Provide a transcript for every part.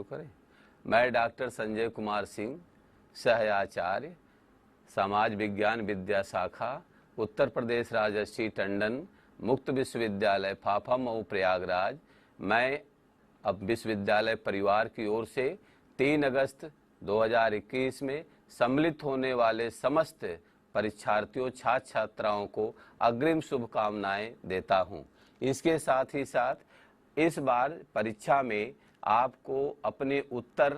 करें। मैं डॉक्टर संजय कुमार सिंह, सहआचार्य, समाज विज्ञान विद्या शाखा, उत्तर प्रदेश राजर्षि टंडन मुक्त विश्वविद्यालय फाफा मऊ प्रयागराज। मैं अब विश्वविद्यालय परिवार की ओर से 3 अगस्त 2021 में सम्मिलित होने वाले समस्त परीक्षार्थियों छात्र छात्राओं को अग्रिम शुभकामनाएं देता हूं। इसके साथ ही साथ इस बार परीक्षा में आपको अपने उत्तर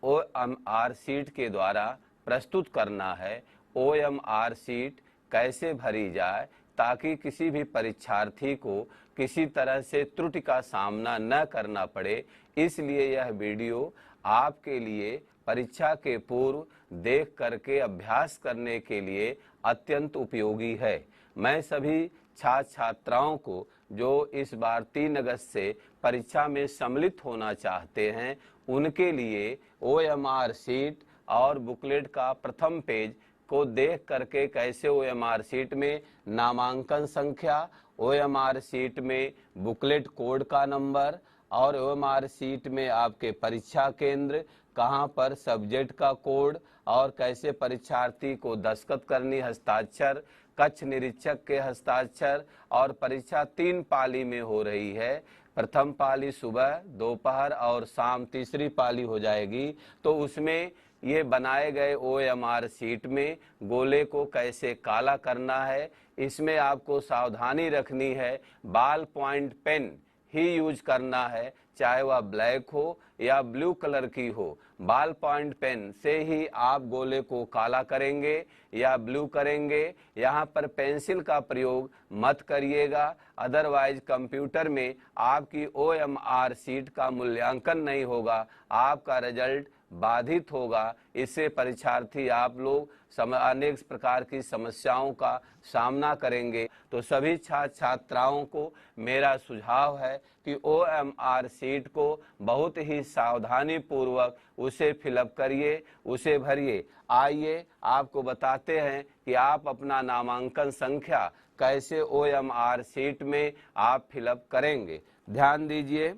OMR शीट के द्वारा प्रस्तुत करना है। OMR शीट कैसे भरी जाए ताकि किसी भी परीक्षार्थी को किसी तरह से त्रुटि का सामना न करना पड़े, इसलिए यह वीडियो आपके लिए परीक्षा के पूर्व देख करके अभ्यास करने के लिए अत्यंत उपयोगी है। मैं सभी छात्र छात्राओं को जो इस बार 3 अगस्त से परीक्षा में सम्मिलित होना चाहते हैं उनके लिए OMR शीट और बुकलेट का प्रथम पेज को देख करके कैसे OMR शीट में नामांकन संख्या, OMR शीट में बुकलेट कोड का नंबर और OMR शीट में आपके परीक्षा केंद्र कहां पर, सब्जेक्ट का कोड और कैसे परीक्षार्थी को दस्तखत करनी, हस्ताक्षर, कक्ष निरीक्षक के हस्ताक्षर। और परीक्षा 3 पाली में हो रही है। प्रथम पाली सुबह, दोपहर और शाम, तीसरी पाली हो जाएगी। तो उसमें ये बनाए गए OMR शीट में गोले को कैसे काला करना है, इसमें आपको सावधानी रखनी है। बॉल पॉइंट पेन ही यूज करना है, चाहे वह ब्लैक हो या ब्लू कलर की हो। बॉल पॉइंट पेन से ही आप गोले को काला करेंगे या ब्लू करेंगे। यहाँ पर पेंसिल का प्रयोग मत करिएगा, अदरवाइज कंप्यूटर में आपकी OMR शीट का मूल्यांकन नहीं होगा, आपका रिजल्ट बाधित होगा। इससे परीक्षार्थी आप लोग अनेक प्रकार की समस्याओं का सामना करेंगे। तो सभी छात्र छात्राओं को मेरा सुझाव है कि OMR शीट को बहुत ही सावधानी पूर्वक उसे फिलअप करिए, उसे भरिए। आइए आपको बताते हैं कि आप अपना नामांकन संख्या कैसे OMR शीट में आप फिलअप करेंगे। ध्यान दीजिए,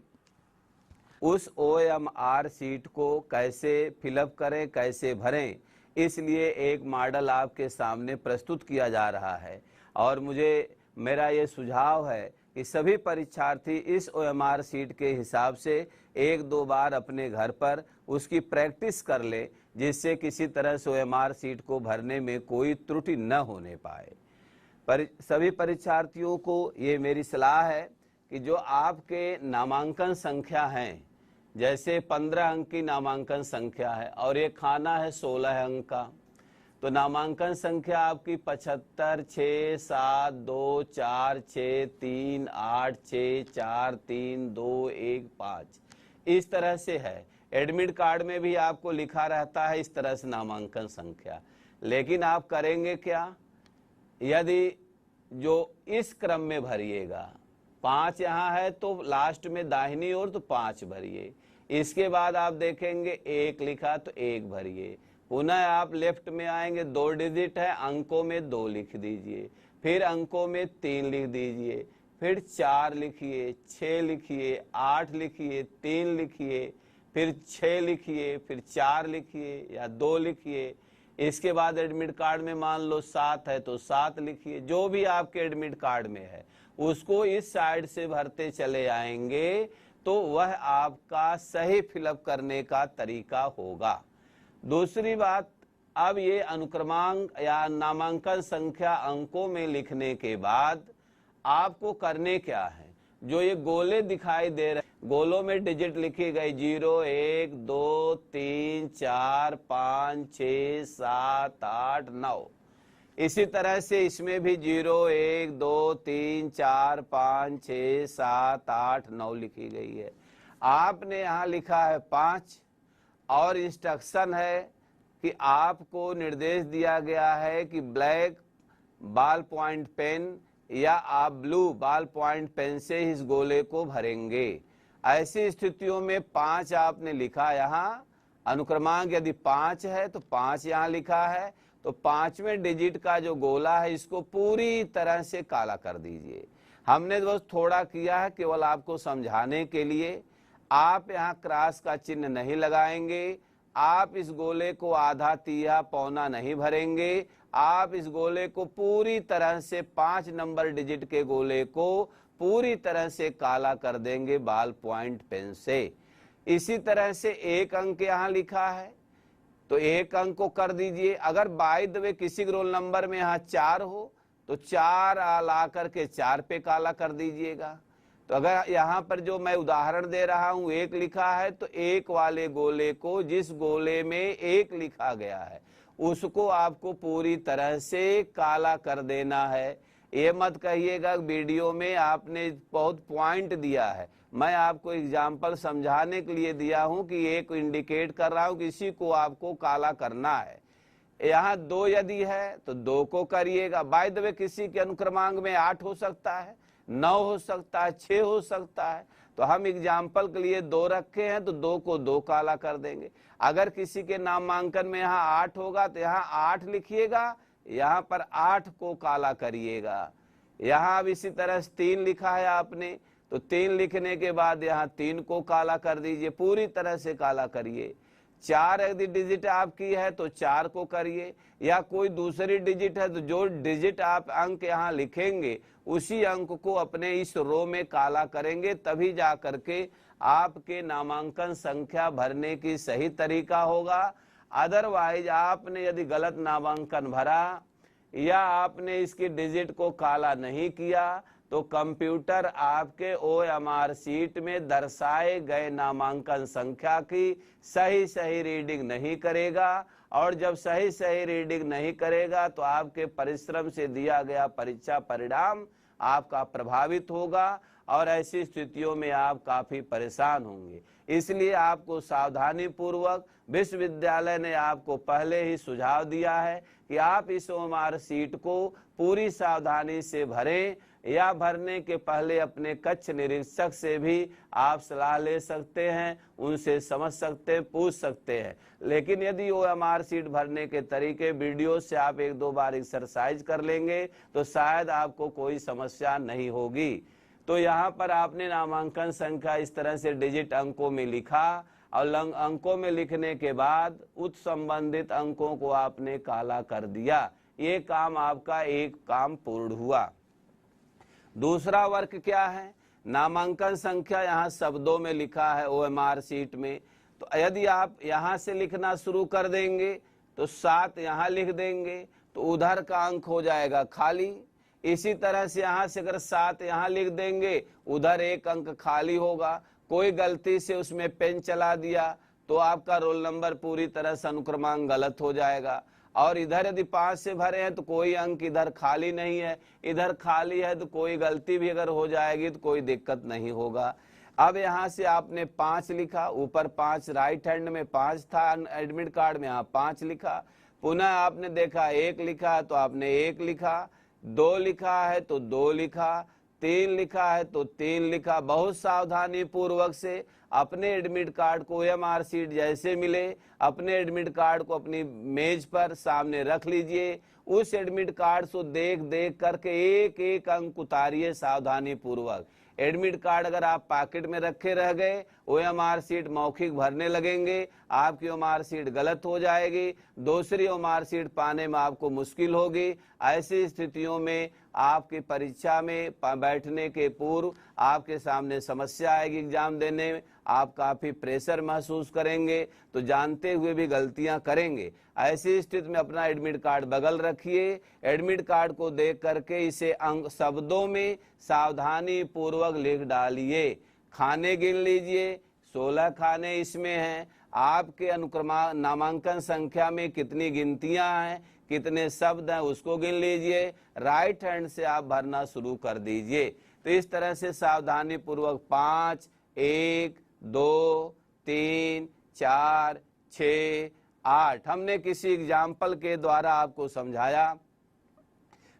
उस OMR शीट को कैसे फिलअप करें, कैसे भरें, इसलिए एक मॉडल आपके सामने प्रस्तुत किया जा रहा है। और मेरा ये सुझाव है कि सभी परीक्षार्थी इस OMR शीट के हिसाब से 1-2 बार अपने घर पर उसकी प्रैक्टिस कर ले, जिससे किसी तरह से OMR शीट को भरने में कोई त्रुटि न होने पाए। सभी परीक्षार्थियों को ये मेरी सलाह है कि जो आपके नामांकन संख्या हैं, जैसे 15 अंक की नामांकन संख्या है और ये खाना है 16 अंक का, तो नामांकन संख्या आपकी 75 6 7 2 4 6 3 8 6 4 3 2 1 5 इस तरह से है। एडमिट कार्ड में भी आपको लिखा रहता है इस तरह से नामांकन संख्या। लेकिन आप करेंगे क्या, यदि जो इस क्रम में भरिएगा, 5 यहाँ है तो लास्ट में दाहिनी ओर तो 5 भरिए। इसके बाद आप देखेंगे 1 लिखा तो 1 भरिए। पुनः आप लेफ्ट में आएंगे, 2 डिजिट है, अंकों में 2 लिख दीजिए, फिर अंकों में 3 लिख दीजिए, फिर 4 लिखिए, 6 लिखिए, 8 लिखिए, 3 लिखिए, फिर 6 लिखिए, फिर 4 लिखिए या 2 लिखिए। इसके बाद एडमिट कार्ड में मान लो 7 है तो 7 लिखिए। जो भी आपके एडमिट कार्ड में है उसको इस साइड से भरते चले आएंगे तो वह आपका सही फिलअप करने का तरीका होगा। दूसरी बात, अब ये अनुक्रमांक या नामांकन संख्या अंकों में लिखने के बाद आपको करने क्या है, जो ये गोले दिखाई दे रहे, गोलों में डिजिट लिखी गई 0 1 2 3 4 5 6 7 8 9। इसी तरह से इसमें भी 0 1 2 3 4 5 6 7 8 9 लिखी गई है। आपने यहाँ लिखा है 5 और इंस्ट्रक्शन है कि आपको निर्देश दिया गया है कि ब्लैक बॉल पॉइंट पेन या आप ब्लू बॉल पॉइंट पेन से इस गोले को भरेंगे। ऐसी स्थितियों में 5 आपने लिखा, यहाँ अनुक्रमांक यदि 5 है तो 5 यहाँ लिखा है, तो 5वें डिजिट का जो गोला है इसको पूरी तरह से काला कर दीजिए। हमने बस थोड़ा किया है केवल आपको समझाने के लिए। आप यहाँ क्रॉस का चिन्ह नहीं लगाएंगे, आप इस गोले को आधा तिया पौना नहीं भरेंगे, आप इस गोले को पूरी तरह से 5 नंबर डिजिट के गोले को पूरी तरह से काला कर देंगे बॉल पॉइंट पेन से। इसी तरह से एक अंक यहाँ लिखा है तो एक अंक को कर दीजिए। अगर बाय द वे किसी रोल नंबर में यहाँ 4 हो तो 4 ला करके 4 पे काला कर दीजिएगा। तो अगर यहाँ पर जो मैं उदाहरण दे रहा हूँ 1 लिखा है तो 1 वाले गोले को, जिस गोले में 1 लिखा गया है उसको आपको पूरी तरह से काला कर देना है। ये मत कहिएगा वीडियो में आपने बहुत पॉइंट दिया है, मैं आपको एग्जाम्पल समझाने के लिए दिया हूं कि एक इंडिकेट कर रहा हूं कि इसी को आपको काला करना है। यहाँ 2 यदि है तो 2 को करिएगा। बाय द वे किसी के अनुक्रमांक में 8 हो सकता है, 9 हो सकता है, 6 हो सकता है, तो हम एग्जाम्पल के लिए 2 रखे हैं तो 2 को 2 काला कर देंगे। अगर किसी के नामांकन में यहाँ 8 होगा तो यहाँ 8 लिखिएगा, यहाँ पर 8 को काला करिएगा। यहाँ अब इसी तरह 3 लिखा है आपने तो 3 लिखने के बाद यहाँ 3 को काला कर दीजिए, पूरी तरह से काला करिए। 4 यदि डिजिट आपकी है तो 4 को करिए, या कोई दूसरी डिजिट है तो जो डिजिट आप अंक यहाँ लिखेंगे उसी अंक को अपने इस रो में काला करेंगे, तभी जा करके आपके नामांकन संख्या भरने की सही तरीका होगा। अदरवाइज आपने यदि गलत नामांकन भरा या आपने इसकी डिजिट को काला नहीं किया तो कंप्यूटर आपके OMR शीट में दर्शाए गए नामांकन संख्या की सही रीडिंग नहीं करेगा, और जब सही रीडिंग नहीं करेगा तो आपके परिश्रम से दिया गया परीक्षा परिणाम आपका प्रभावित होगा और ऐसी स्थितियों में आप काफी परेशान होंगे। इसलिए आपको सावधानी पूर्वक, विश्वविद्यालय ने आपको पहले ही सुझाव दिया है कि आप इस OMR शीट को पूरी सावधानी से भरें, या भरने के पहले अपने कक्ष निरीक्षक से भी आप सलाह ले सकते हैं, उनसे समझ सकते हैं, पूछ सकते हैं। लेकिन यदि OMR शीट भरने के तरीके वीडियो से आप 1-2 बार एक्सरसाइज कर लेंगे तो शायद आपको कोई समस्या नहीं होगी। तो यहाँ पर आपने नामांकन संख्या इस तरह से डिजिट अंकों में लिखा और अंकों में लिखने के बाद उत संबंधित अंकों को आपने काला कर दिया। ये काम आपका एक काम पूर्ण हुआ। दूसरा वर्क क्या है? नामांकन संख्या यहाँ शब्दों में लिखा है OMR शीट में, तो यदि आप यहाँ से लिखना शुरू कर देंगे तो 7 यहाँ लिख देंगे तो उधर का अंक हो जाएगा खाली। इसी तरह से यहाँ से अगर 7 यहाँ लिख देंगे उधर 1 अंक खाली होगा। कोई गलती से उसमें पेन चला दिया तो आपका रोल नंबर पूरी तरह से अनुक्रमांक गलत हो जाएगा। और इधर यदि 5 से भरे हैं तो कोई अंक इधर खाली नहीं है, इधर खाली है तो कोई गलती भी अगर हो जाएगी तो कोई दिक्कत नहीं होगा। अब यहाँ से आपने 5 लिखा, ऊपर 5 राइट हैंड में 5 था एडमिट कार्ड में, यहाँ 5 लिखा। पुनः आपने देखा 1 लिखा तो आपने 1 लिखा, 2 लिखा है तो 2 लिखा, 3 लिखा है तो 3 लिखा। बहुत सावधानी पूर्वक से अपने एडमिट कार्ड को OMR शीट जैसे मिले अपने एडमिट कार्ड को अपनी मेज पर सामने रख लीजिए। उस एडमिट कार्ड को देख करके एक अंक उतारिए सावधानी पूर्वक। एडमिट कार्ड अगर आप पॉकेट में रखे रह गए, OMR शीट मौखिक भरने लगेंगे, आपकी OMR शीट गलत हो जाएगी, दूसरी OMR शीट पाने में आपको मुश्किल होगी। ऐसी स्थितियों में आपकी परीक्षा में बैठने के पूर्व आपके सामने समस्या आएगी। एग्जाम देने में आप काफी प्रेशर महसूस करेंगे, तो जानते हुए भी गलतियां करेंगे। ऐसी स्थिति में अपना एडमिट कार्ड बगल रखिए, एडमिट कार्ड को देख करके इसे अंक शब्दों में सावधानी पूर्वक लिख डालिए। खाने गिन लीजिए, 16 खाने इसमें हैं। आपके अनुक्रमांक नामांकन संख्या में कितनी गिनतियां हैं, कितने शब्द हैं, उसको गिन लीजिए। राइट हैंड से आप भरना शुरू कर दीजिए। तो इस तरह से सावधानी पूर्वक 5, 1, 2, 3, 4, 6, 8 हमने किसी एग्जाम्पल के द्वारा आपको समझाया।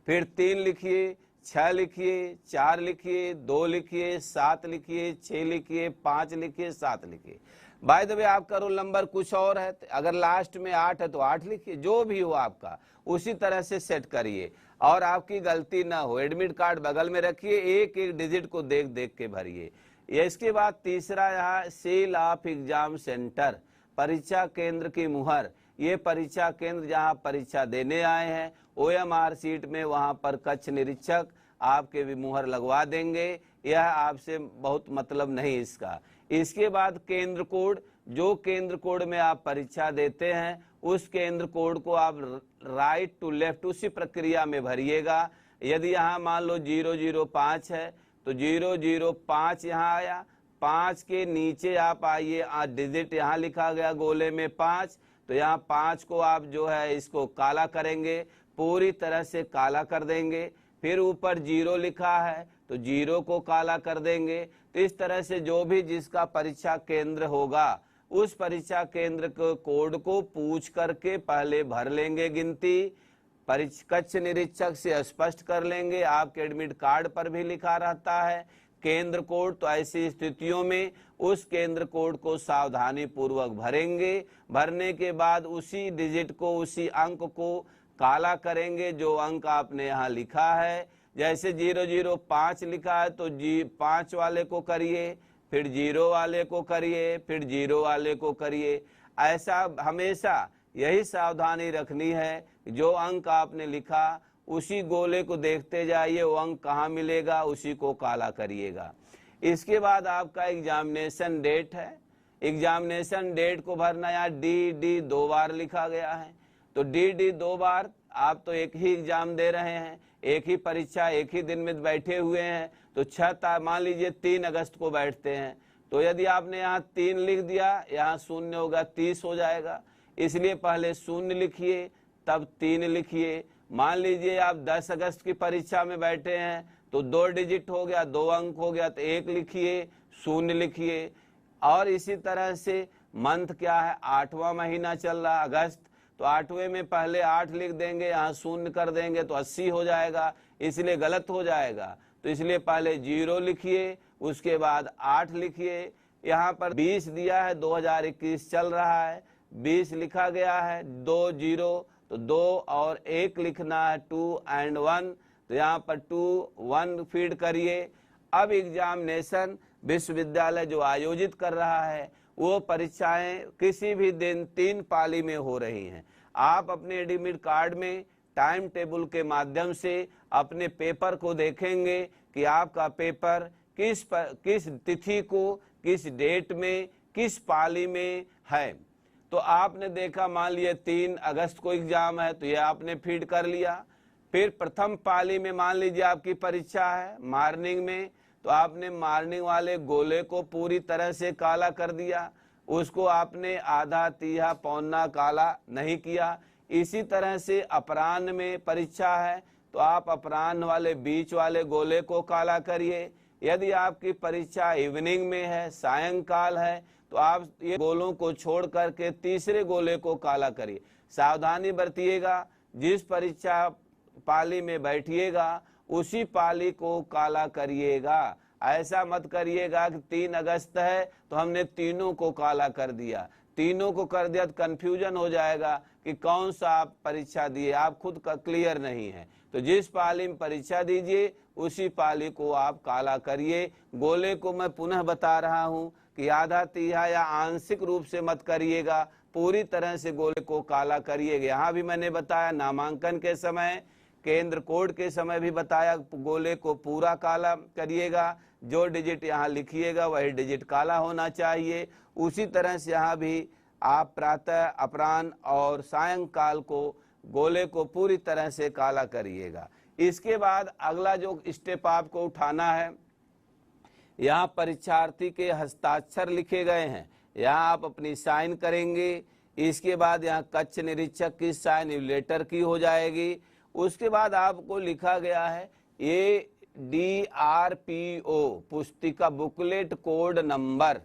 फिर 3 लिखिए, 6 लिखिए, 4 लिखिए, 2 लिखिए, 7 लिखिए, 6 लिखिए, 5 लिखिए, 7 लिखिए। बाय द वे आपका रोल नंबर कुछ और है, अगर लास्ट में 8 है तो 8 लिखिए। जो भी हो आपका उसी तरह से सेट करिए और आपकी गलती ना हो। एडमिट कार्ड बगल में रखिए, एक डिजिट को देख के भरिए। इसके बाद तीसरा यहाँ सील ऑफ एग्जाम सेंटर, परीक्षा केंद्र की मुहर। ये परीक्षा केंद्र जहाँ परीक्षा देने आए हैं OMR सीट में, वहाँ पर कक्ष निरीक्षक आपके भी मुहर लगवा देंगे। यह आपसे बहुत मतलब नहीं इसका। इसके बाद केंद्र कोड, जो केंद्र कोड में आप परीक्षा देते हैं उस केंद्र कोड को आप राइट टू लेफ्ट उसी प्रक्रिया में भरिएगा। यदि यहाँ मान लो 005 है तो 005 यहाँ आया, 5 के नीचे आप आइए, डिजिट यहाँ लिखा गया गोले में 5, तो यहाँ 5 को आप जो है इसको काला करेंगे, पूरी तरह से काला कर देंगे। फिर ऊपर 0 लिखा है तो 0 को काला कर देंगे। तो इस तरह से जो भी जिसका परीक्षा केंद्र होगा उस परीक्षा केंद्र के कोड को पूछ करके पहले भर लेंगे गिनती, कक्ष निरीक्षक से स्पष्ट कर लेंगे। आपके एडमिट कार्ड पर भी लिखा रहता है केंद्र कोड, तो ऐसी स्थितियों में उस केंद्र कोड को सावधानी पूर्वक भरेंगे। भरने के बाद उसी डिजिट को, उसी अंक को काला करेंगे जो अंक आपने यहाँ लिखा है। जैसे 005 लिखा है तो 5 वाले को करिए, फिर 0 वाले को करिए, फिर 0 वाले को करिए। ऐसा हमेशा यही सावधानी रखनी है, जो अंक आपने लिखा उसी गोले को देखते जाइए, वो अंक कहाँ मिलेगा उसी को काला करिएगा। इसके बाद आपका एग्जामिनेशन डेट है। एग्जामिनेशन डेट को भरना, यहाँ डी 2 बार लिखा गया है, तो डी 2 बार। आप तो एक ही एग्जाम दे रहे हैं, एक ही परीक्षा एक ही दिन में बैठे हुए हैं, तो मान लीजिए 3 अगस्त को बैठते हैं, तो यदि आपने यहाँ 3 लिख दिया, यहाँ 0 होगा, 30 हो जाएगा। इसलिए पहले 0 लिखिए तब 3 लिखिए। मान लीजिए आप 10 अगस्त की परीक्षा में बैठे हैं तो 2 डिजिट हो गया, 2 अंक हो गया, तो 1 लिखिए, 0 लिखिए। और इसी तरह से मंथ क्या है, 8वां महीना चल रहा अगस्त, तो 8वें में पहले 8 लिख देंगे, यहाँ 0 कर देंगे तो 80 हो जाएगा, इसलिए गलत हो जाएगा। तो इसलिए पहले 0 लिखिए, उसके बाद 8 लिखिए। यहाँ पर 20 दिया है, 2021 चल रहा है, 20 लिखा गया है, 2 0, तो 2 और 1 लिखना है, 2 and 1, तो यहाँ पर 2 1 फीड करिए। अब एग्जामिनेशन विश्वविद्यालय जो आयोजित कर रहा है वो परीक्षाएं किसी भी दिन 3 पाली में हो रही हैं। आप अपने एडमिट कार्ड में टाइम टेबल के माध्यम से अपने पेपर को देखेंगे कि आपका पेपर किस तिथि को, किस डेट में, किस पाली में है। तो आपने देखा, मान लिया 3 अगस्त को एग्जाम है तो ये आपने फीड कर लिया। फिर प्रथम पाली में मान लीजिए आपकी परीक्षा है मॉर्निंग में, तो आपने मॉर्निंग वाले गोले को पूरी तरह से काला कर दिया, उसको आपने आधा तिहा पौना काला नहीं किया। इसी तरह से अपराह्न में परीक्षा है तो आप अपराह्न वाले बीच वाले गोले को काला करिए। यदि आपकी परीक्षा इवनिंग में है, सायंकाल है, तो आप ये गोलों को छोड़ करके तीसरे गोले को काला करिए। सावधानी बरतिएगा, जिस परीक्षा पाली में बैठिएगा उसी पाली को काला करिएगा। ऐसा मत करिएगा कि 3 अगस्त है तो हमने तीनों को काला कर दिया, तीनों को कर दिया तो कंफ्यूजन हो जाएगा कि कौन सा आप परीक्षा दिए, आप खुद का क्लियर नहीं है। तो जिस पाली में परीक्षा दीजिए उसी पाली को आप काला करिए। गोले को मैं पुनः बता रहा हूं कि आधा तिहा या आंशिक रूप से मत करिएगा, पूरी तरह से गोले को काला करिएगा। यहाँ भी मैंने बताया, नामांकन के समय, केंद्र कोड के समय भी बताया, गोले को पूरा काला करिएगा। जो डिजिट यहाँ लिखिएगा वही डिजिट काला होना चाहिए। उसी तरह से यहाँ भी आप प्रातः, अपराह्न और सायंकाल को गोले को पूरी तरह से काला करिएगा। इसके बाद अगला जो स्टेप आपको उठाना है, यहाँ परीक्षार्थी के हस्ताक्षर लिखे गए हैं, यहाँ आप अपनी साइन करेंगे। इसके बाद यहाँ कक्ष निरीक्षक की साइन लेटर की हो जाएगी। उसके बाद आपको लिखा गया है ये DRPO पुस्तिका बुकलेट कोड नंबर,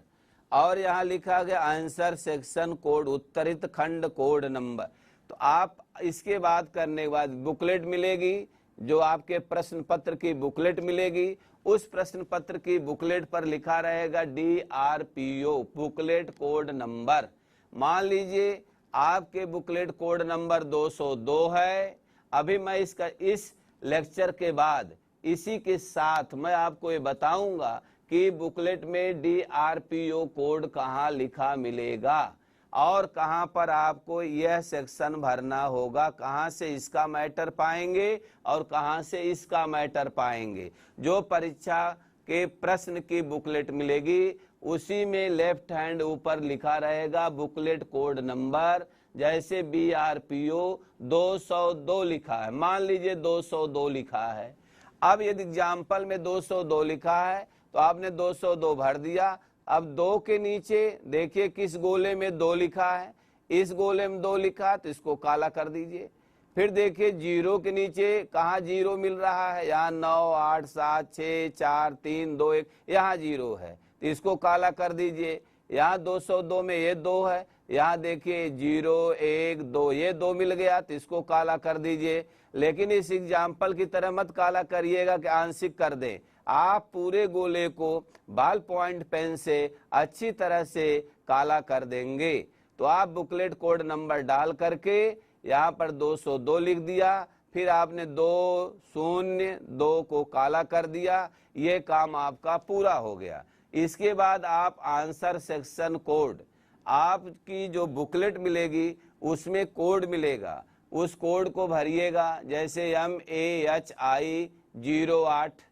और यहाँ लिखा गया आंसर सेक्शन कोड, उत्तरित खंड कोड नंबर। तो आप इसके बाद करने के बाद बुकलेट मिलेगी, जो आपके प्रश्न पत्र की बुकलेट मिलेगी। उस प्रश्न पत्र की बुकलेट पर लिखा रहेगा DRPO बुकलेट कोड नंबर। मान लीजिए आपके बुकलेट कोड नंबर 202 है। अभी मैं इस लेक्चर के बाद इसी के साथ मैं आपको ये बताऊंगा कि बुकलेट में DRPO कोड कहाँ लिखा मिलेगा और कहाँ पर आपको यह सेक्शन भरना होगा, कहाँ से इसका मैटर पाएंगे और कहाँ से इसका मैटर पाएंगे। जो परीक्षा के प्रश्न की बुकलेट मिलेगी उसी में लेफ्ट हैंड ऊपर लिखा रहेगा बुकलेट कोड नंबर। जैसे BRPO 202 लिखा है, मान लीजिए 202 लिखा है। अब यदि एग्जाम्पल में 202 लिखा है तो आपने 202 भर दिया। अब 2 के नीचे देखिए किस गोले में 2 लिखा है, इस गोले में 2 लिखा है तो इसको काला कर दीजिए। फिर देखिए 0 के नीचे कहाँ 0 मिल रहा है, यहाँ 9 8 7 6 4 3 2 1 यहाँ 0 है तो इसको काला कर दीजिए। यहाँ 202 में ये 2 है, यहाँ देखिए 0 1 2 ये 2 मिल गया तो इसको काला कर दीजिए। लेकिन इस एग्जाम्पल की तरह मत काला करिएगा कि आंशिक कर दें, आप पूरे गोले को बॉल पॉइंट पेन से अच्छी तरह से काला कर देंगे। तो आप बुकलेट कोड नंबर डाल करके यहाँ पर 202 लिख दिया, फिर आपने 202 को काला कर दिया, ये काम आपका पूरा हो गया। इसके बाद आप आंसर सेक्शन कोड, आपकी जो बुकलेट मिलेगी उसमें कोड मिलेगा, उस कोड को भरिएगा। जैसे MAHI 08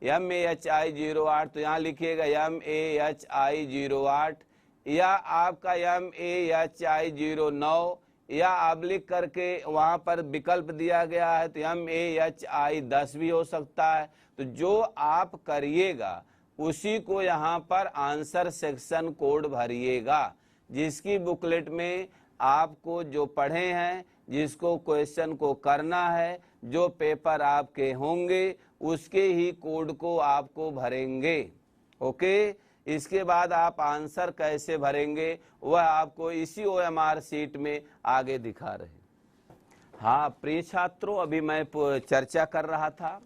MAHI 08 तो यहाँ लिखिएगा MAHI 08, या आपका MAHI 09, या आप लिख करके वहाँ पर विकल्प दिया गया है तो MAHI 10 भी हो सकता है। तो जो आप करिएगा उसी को यहाँ पर आंसर सेक्शन कोड भरिएगा। जिसकी बुकलेट में आपको जो पढ़े हैं, जिसको क्वेश्चन को करना है, जो पेपर आपके होंगे उसके ही कोड को आपको भरेंगे। ओके, इसके बाद आप आंसर कैसे भरेंगे वह आपको इसी OMR शीट में आगे दिखा रहे। हाँ प्रिय छात्रों, अभी मैं चर्चा कर रहा था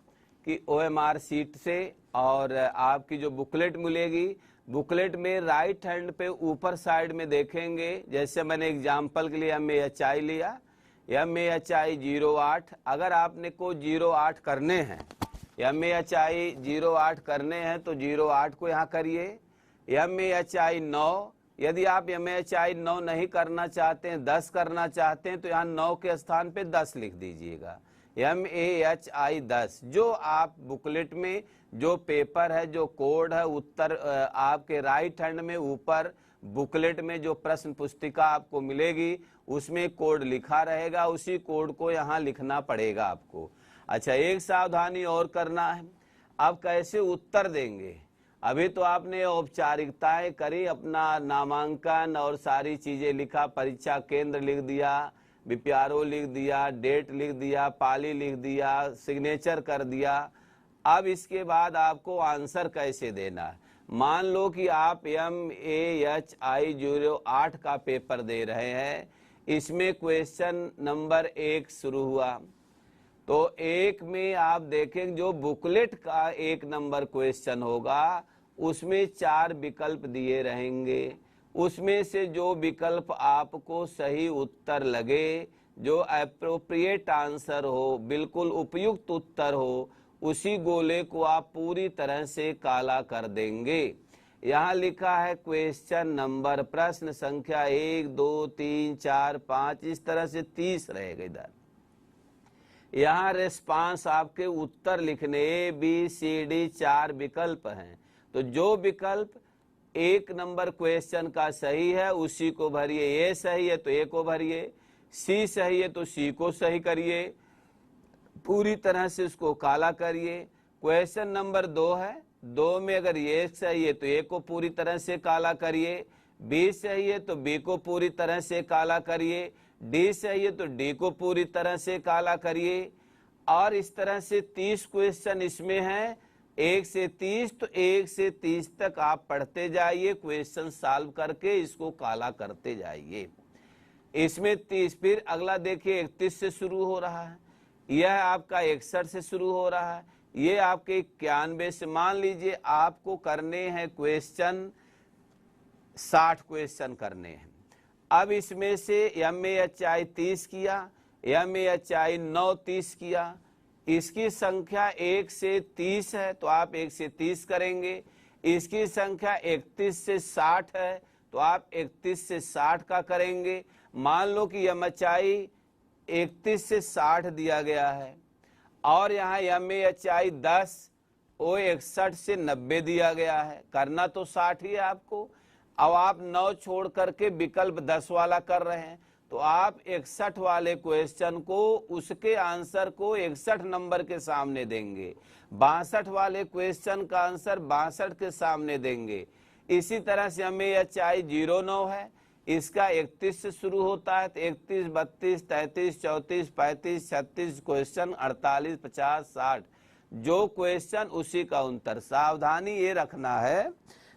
कि OMR शीट से और आपकी जो बुकलेट मिलेगी, बुकलेट में राइट हैंड पे ऊपर साइड में देखेंगे, जैसे मैंने एग्जाम्पल के लिए MAHI लिया, MAHI 08। अगर आपने को 08 करने हैं, MAHI 08 करने हैं तो 08 को यहाँ करिए। MAHI 9, यदि आप MAHI 9 नहीं करना चाहते हैं, 10 करना चाहते हैं तो यहाँ 9 के स्थान पे 10 लिख दीजिएगा। MAHI 10, जो आप बुकलेट में जो पेपर है, जो कोड है, उत्तर आपके राइट हैंड में ऊपर बुकलेट में जो प्रश्न पुस्तिका आपको मिलेगी उसमें कोड लिखा रहेगा, उसी कोड को यहाँ लिखना पड़ेगा आपको। अच्छा, एक सावधानी और करना है, अब कैसे उत्तर देंगे। अभी तो आपने औपचारिकताएं करी, अपना नामांकन और सारी चीजें लिखा, परीक्षा केंद्र लिख दिया, BPRO लिख दिया, डेट लिख दिया, पाली लिख दिया, सिग्नेचर कर दिया। अब इसके बाद आपको आंसर कैसे देना है। मान लो कि आप MAHI 08 का पेपर दे रहे हैं, इसमें क्वेश्चन नंबर 1 शुरू हुआ तो 1 में आप देखें जो बुकलेट का 1 नंबर क्वेश्चन होगा उसमें 4 विकल्प दिए रहेंगे। उसमें से जो विकल्प आपको सही उत्तर लगे, जो एप्रोप्रिएट आंसर हो, बिल्कुल उपयुक्त उत्तर हो, उसी गोले को आप पूरी तरह से काला कर देंगे। यहाँ लिखा है क्वेश्चन नंबर, प्रश्न संख्या 1 2 3 4 5, इस तरह से 30 रहेगा। इधर यहाँ रेस्पॉन्स आपके उत्तर लिखने ABCD 4 विकल्प हैं, तो जो विकल्प 1 नंबर क्वेश्चन का सही है उसी को भरिए। A सही है तो A को भरिए, C सही है तो C को सही करिए, पूरी तरह से उसको काला करिए। क्वेश्चन नंबर 2 है, 2 में अगर ये सही है तो A को पूरी तरह से काला करिए, B सही है तो B को पूरी तरह से काला करिए, D सही है तो D को पूरी तरह से काला करिए। और इस तरह से 30 क्वेश्चन इसमें हैं, 1 से 30, तो 1 से 30 तक आप पढ़ते जाइए, क्वेश्चन सॉल्व करके इसको काला करते जाइए। इसमें 30, फिर अगला देखिए 31 से शुरू हो रहा है, यह आपका 61 से शुरू हो रहा है, ये आपके 91 से। मान लीजिए आपको करने हैं क्वेश्चन 60 क्वेश्चन करने हैं। अब इसमें से MAHI 30 किया, MAHI 9 30 किया, इसकी संख्या 1 से 30 है तो आप 1 से 30 करेंगे। इसकी संख्या 31 से 60 है तो आप 31 से 60 का करेंगे। मान लो कि MHI 31 से 60 दिया गया है और यहाँ MAHI 10 वो 61 से 90 दिया गया है, करना तो 60 ही है आपको। अब आप 9 छोड़ करके विकल्प 10 वाला कर रहे हैं तो आप 61 वाले क्वेश्चन को उसके आंसर को 61 नंबर के सामने देंगे, 62 वाले क्वेश्चन का आंसर 62 के सामने देंगे। इसी तरह से MAHI 09 है, इसका 31 से शुरू होता है तो 31, 32, 33, 34, 35, 36 क्वेश्चन 48, 50, 60 जो क्वेश्चन उसी का उत्तर। सावधानी ये रखना है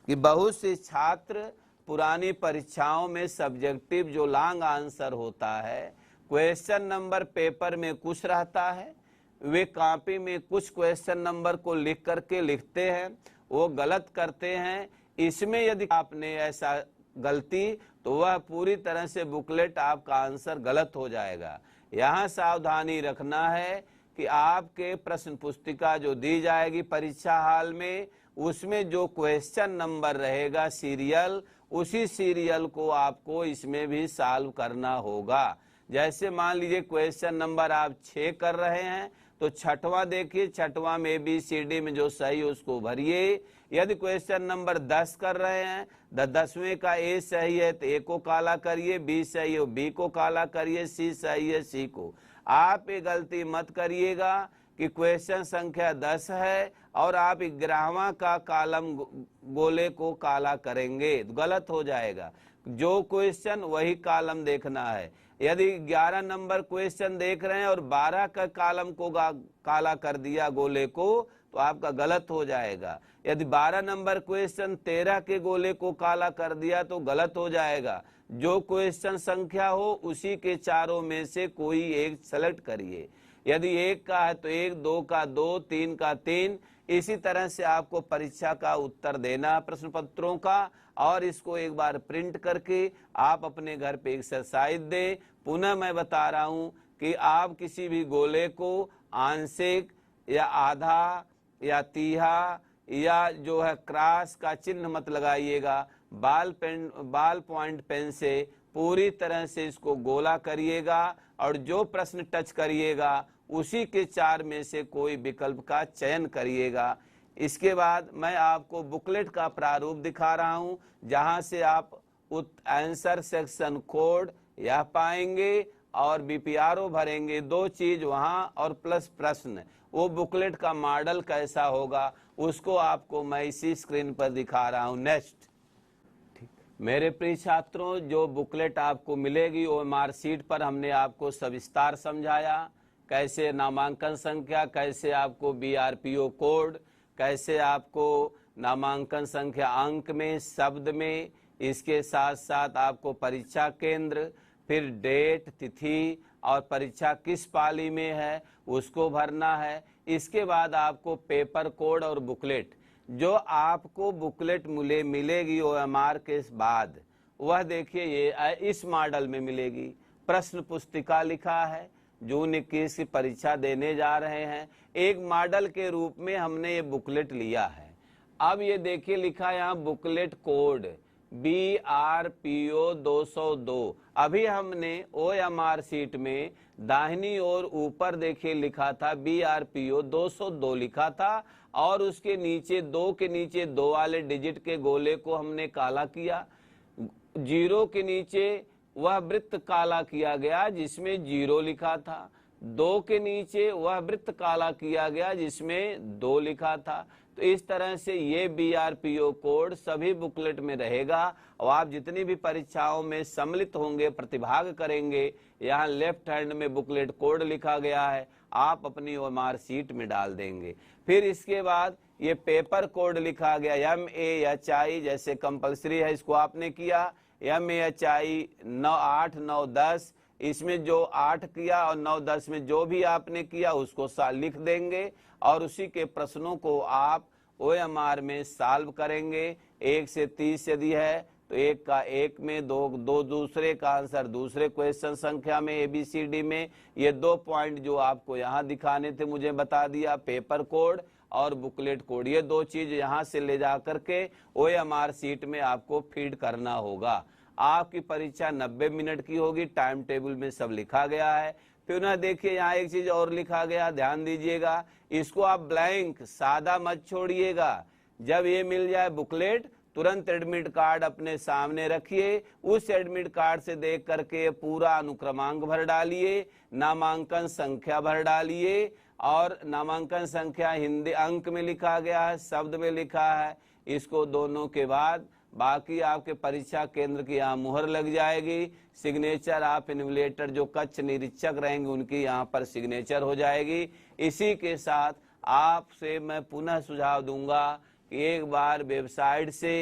कि बहुत से छात्र पुरानी परीक्षाओं में सब्जेक्टिव जो लॉन्ग आंसर होता है, क्वेश्चन नंबर पेपर में कुछ रहता है, वे कॉपी में कुछ क्वेश्चन नंबर को लिख करके लिखते हैं, वो गलत करते हैं। इसमें यदि आपने ऐसा गलती तो वह पूरी तरह से बुकलेट आपका आंसर गलत हो जाएगा। यहाँ सावधानी रखना है कि आपके प्रश्न पुस्तिका जो दी जाएगी परीक्षा हाल में, उसमें जो क्वेश्चन नंबर रहेगा सीरियल, उसी सीरियल को आपको इसमें भी सॉल्व करना होगा। जैसे मान लीजिए क्वेश्चन नंबर आप 6 कर रहे हैं तो छठवां देखिए, छठवां में ABCD में जो सही उसको भरिए। यदि क्वेश्चन नंबर 10 कर रहे हैं, 10वें का A सही है तो A को काला करिए, B सही है B को काला करिए, C सही है C को। आप ये गलती मत करिएगा कि क्वेश्चन संख्या 10 है और आप 11वां का कॉलम गोले को काला करेंगे, गलत हो जाएगा। जो क्वेश्चन वही कॉलम देखना है। यदि 11 नंबर क्वेश्चन देख रहे हैं और 12 का कॉलम को काला कर दिया गोले को तो आपका गलत हो जाएगा। यदि 12 नंबर क्वेश्चन 13 के गोले को काला कर दिया तो गलत हो जाएगा। जो क्वेश्चन संख्या हो उसी के चारों में से कोई एक सेलेक्ट करिए। यदि 1 का है तो 1, 2 का 2, 3 का 3। इसी तरह से आपको परीक्षा का उत्तर देना प्रश्न पत्रों का, और इसको एक बार प्रिंट करके आप अपने घर पे एक्सरसाइज दें। पुनः मैं बता रहा हूं कि आप किसी भी गोले को आंशिक या आधा या तिहा या जो है क्रॉस का चिन्ह मत लगाइएगा। बाल पॉइंट पेन से पूरी तरह से इसको गोला करिएगा और जो प्रश्न टच करिएगा उसी के 4 में से कोई विकल्प का चयन करिएगा। इसके बाद मैं आपको बुकलेट का प्रारूप दिखा रहा हूं, जहां से आप आंसर सेक्शन कोड यह पाएंगे और BPRO भरेंगे। 2 चीज वहां और प्लस प्रश्न। वो बुकलेट का मॉडल कैसा होगा उसको आपको मैं इसी स्क्रीन पर दिखा रहा हूं। नेक्स्ट। मेरे प्रिय छात्रों, जो बुकलेट आपको मिलेगी वो मार्कशीट पर हमने आपको सविस्तार समझाया, कैसे नामांकन संख्या, कैसे आपको BRPO कोड, कैसे आपको नामांकन संख्या अंक में, शब्द में, इसके साथ साथ आपको परीक्षा केंद्र, फिर डेट, तिथि और परीक्षा किस पाली में है उसको भरना है। इसके बाद आपको पेपर कोड और बुकलेट, जो आपको बुकलेट मिलेगी OMR के बाद, वह देखिए ये इस मॉडल में मिलेगी। प्रश्न पुस्तिका लिखा है, जून 21 की परीक्षा देने जा रहे हैं, एक मॉडल के रूप में हमने ये बुकलेट लिया है। अब ये देखिए लिखा है यहाँ बुकलेट कोड BRPO 202। अभी हमने OMR सीट में दाहिनी ओर ऊपर देखिए लिखा था BRPO 202 लिखा था और उसके नीचे 2 के नीचे 2 वाले डिजिट के गोले को हमने काला किया। 0 के नीचे वह वृत्त काला किया गया जिसमें 0 लिखा था। 2 के नीचे वह वृत्त काला किया गया जिसमें 2 लिखा था। तो इस तरह से ये BRPO कोड सभी बुकलेट में रहेगा और आप जितनी भी परीक्षाओं में सम्मिलित होंगे, प्रतिभाग करेंगे, यहाँ लेफ्ट हैंड में बुकलेट कोड लिखा गया है, आप अपनी OMR सीट में डाल देंगे। फिर इसके बाद ये पेपर कोड लिखा गया MAHI, जैसे कंपलसरी है इसको आपने किया। MAHI 9, 8, 9, 10, इसमें जो 8 किया और 9, 10 में जो भी आपने किया उसको लिख देंगे और उसी के प्रश्नों को आप OMR में सॉल्व करेंगे। 1 से 30 यदि है तो 1 का 1 में, 2 दूसरे का आंसर दूसरे क्वेश्चन संख्या में ABCD में। ये 2 पॉइंट जो आपको यहाँ दिखाने थे मुझे बता दिया, पेपर कोड और बुकलेट कोड, ये 2 चीज यहाँ से ले जा करके OMR शीट में आपको फीड करना होगा। आपकी परीक्षा 90 मिनट की होगी, टाइम टेबल में सब लिखा गया है। फिर ना देखिए यहाँ एक चीज और लिखा गया, ध्यान दीजिएगा, इसको आप ब्लैंक सादा मत छोड़िएगा। जब ये मिल जाए बुकलेट, तुरंत एडमिट कार्ड अपने सामने रखिए, उस एडमिट कार्ड से देख करके पूरा अनुक्रमांक भर डालिए, नामांकन संख्या भर डालिए, और नामांकन संख्या हिंदी अंक में लिखा गया है, शब्द में लिखा है। इसको दोनों के बाद बाकी आपके परीक्षा केंद्र की यहाँ मुहर लग जाएगी, सिग्नेचर ऑफ इन्विजिलेटर जो कक्ष निरीक्षक रहेंगे उनकी यहाँ पर सिग्नेचर हो जाएगी। इसी के साथ आपसे मैं पुनः सुझाव दूंगा कि एक बार वेबसाइट से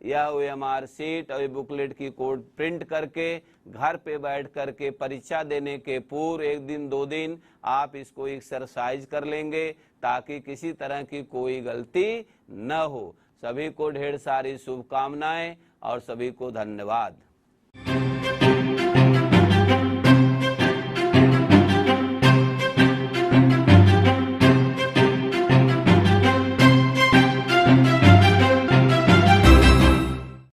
या OMR शीट और बुकलेट की कोड प्रिंट करके घर पे बैठ करके परीक्षा देने के पूर्व 1 दिन 2 दिन आप इसको एक्सरसाइज कर लेंगे, ताकि किसी तरह की कोई गलती न हो। सभी को ढेर सारी शुभकामनाएं और सभी को धन्यवाद।